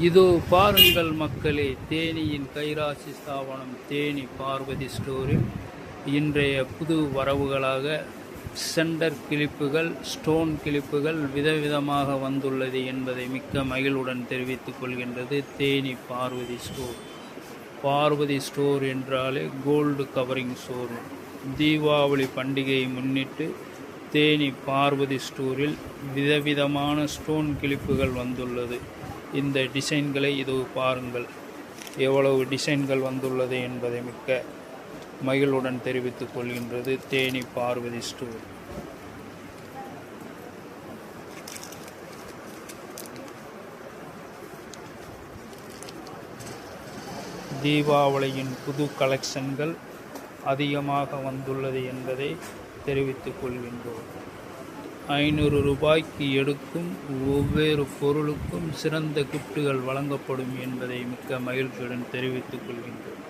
இதோ பாருங்கள் மக்களே, தேனியின் கைராசி ஸ்தாபனம் தேனி பார்வதி ஸ்டோரில் இன்றைய புது வரவுகளாக சென்டர் கிளிப்புகள், ஸ்டோன் கிளிப்புகள் விதவிதமாக வந்துள்ளது என்பதை மிக்க மகிழ்வுடன் தெரிவித்துக் கொள்கின்றது தேனி பார்வதி ஸ்டோர். பார்வதி ஸ்டோர் என்றாலே கோல்டு கவரிங் ஷோரூம். தீபாவளி பண்டிகையை முன்னிட்டு தேனி பார்வதி ஸ்டோரில் விதவிதமான ஸ்டோன் கிளிப்புகள் வந்துள்ளது. இந்த டிசைன்களை இதோ பாருங்கள், எவ்வளவு டிசைன்கள் வந்துள்ளது என்பதை மிக்க மகிழ்வுடன் தெரிவித்துக் கொள்கின்றது தேனி பார்வதி ஸ்டோர். தீபாவளியின் புது கலெக்ஷன்கள் அதிகமாக வந்துள்ளது என்பதை தெரிவித்துக் கொள்கின்றோம். 500 ரூபாய்க்கு எடுக்கும் ஒவ்வொரு பொருளுக்கும் சிறந்த கிஃப்ட்டுகள் வழங்கப்படும் என்பதை மிக்க மகிழ்ச்சியுடன் தெரிவித்துக் கொள்கின்றோம்.